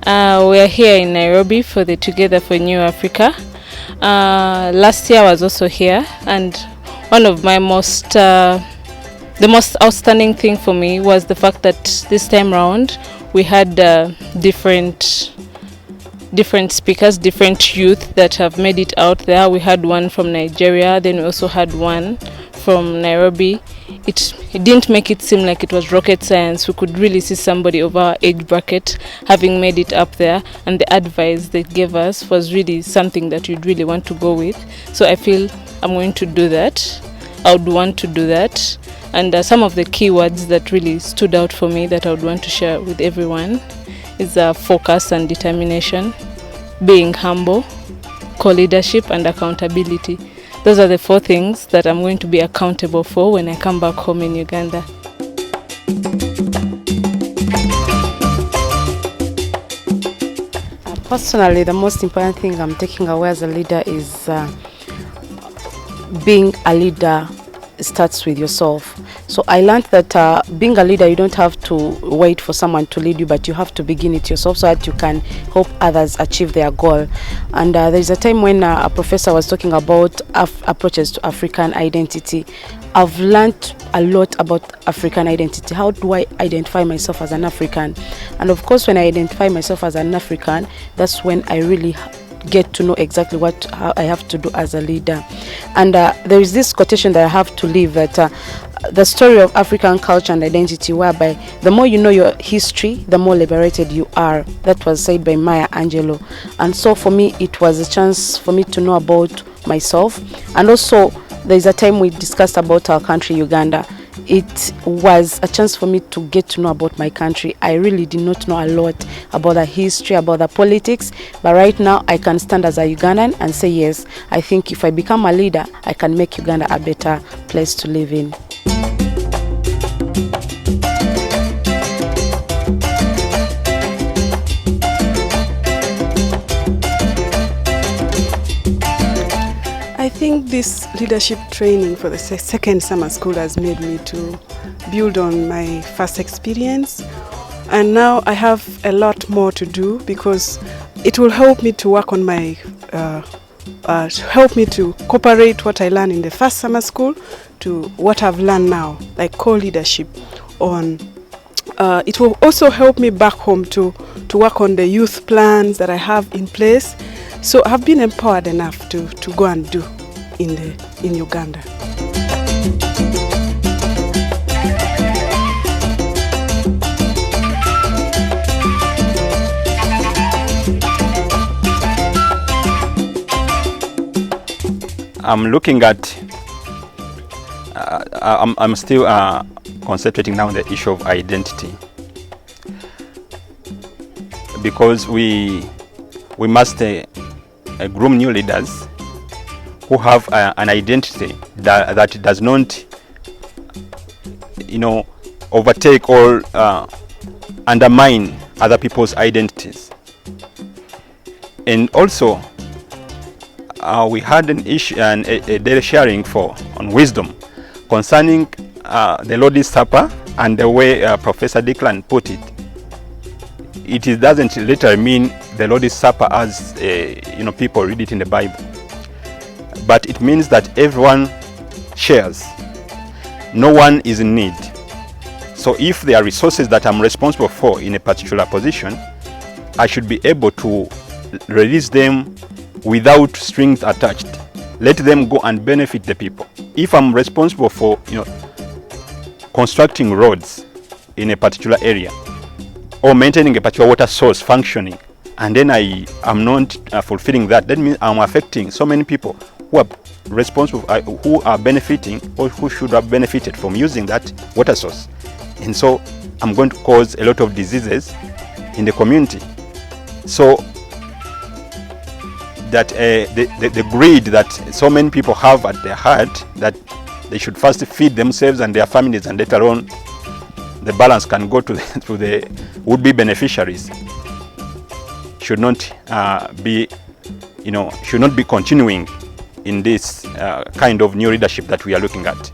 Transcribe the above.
We are here in Nairobi for the Together for New Africa. Last year I was also here, and one of my the most outstanding thing for me was the fact that this time round we had different speakers, different youth that have made it out there. We had one from Nigeria, then we also had one from Nairobi. It didn't make it seem like it was rocket science. We could really see somebody of our age bracket having made it up there, and the advice they gave us was really something that you'd really want to go with. So I feel I'm going to do that. I would want to do that. And some of the keywords that really stood out for me that I would want to share with everyone is focus and determination, being humble, co-leadership, and accountability. Those are the 4 things that I'm going to be accountable for when I come back home in Uganda. Personally, the most important thing I'm taking away as a leader is being a leader starts with yourself. So I learned that being a leader, you don't have to wait for someone to lead you, but you have to begin it yourself so that you can help others achieve their goal. And there's a time when a professor was talking about approaches to African identity. I've learned a lot about African identity. How do I identify myself as an African? And of course, when I identify myself as an African, that's when I really get to know exactly how I have to do as a leader. And there is this quotation that I have to leave, that the story of African culture and identity, whereby the more you know your history, the more liberated you are. That was said by Maya Angelou. And so for me, it was a chance for me to know about myself. And also, there's a time we discussed about our country, Uganda. It was a chance for me to get to know about my country. I really did not know a lot about the history, about the politics, but right now I can stand as a Ugandan and say, yes, I think if I become a leader, I can make Uganda a better place to live in. I think this leadership training for the second summer school has made me to build on my first experience, and now I have a lot more to do because it will help me to work on my help me to cooperate what I learned in the first summer school to what I've learned now, like co-leadership on. It will also help me back home to work on the youth plans that I have in place. So I've been empowered enough to go and do in Uganda. I'm looking at, I'm still concentrating now on the issue of identity, because we must groom new leaders who have an identity that does not, overtake or undermine other people's identities. And also, we had an issue and a daily sharing on wisdom concerning the Lord's Supper and the way Professor Declan put it. It doesn't literally mean the Lord's Supper as people read it in the Bible, but it means that everyone shares. No one is in need. So if there are resources that I'm responsible for in a particular position, I should be able to release them without strings attached. Let them go and benefit the people. If I'm responsible for constructing roads in a particular area or maintaining a particular water source functioning, and then I am not fulfilling that means I'm affecting so many people who are responsible, who are benefiting or who should have benefited from using that water source. And so I'm going to cause a lot of diseases in the community. So that the greed that so many people have at their heart, that they should first feed themselves and their families, and later on the balance can go to the would-be beneficiaries, should not be continuing in this kind of new leadership that we are looking at.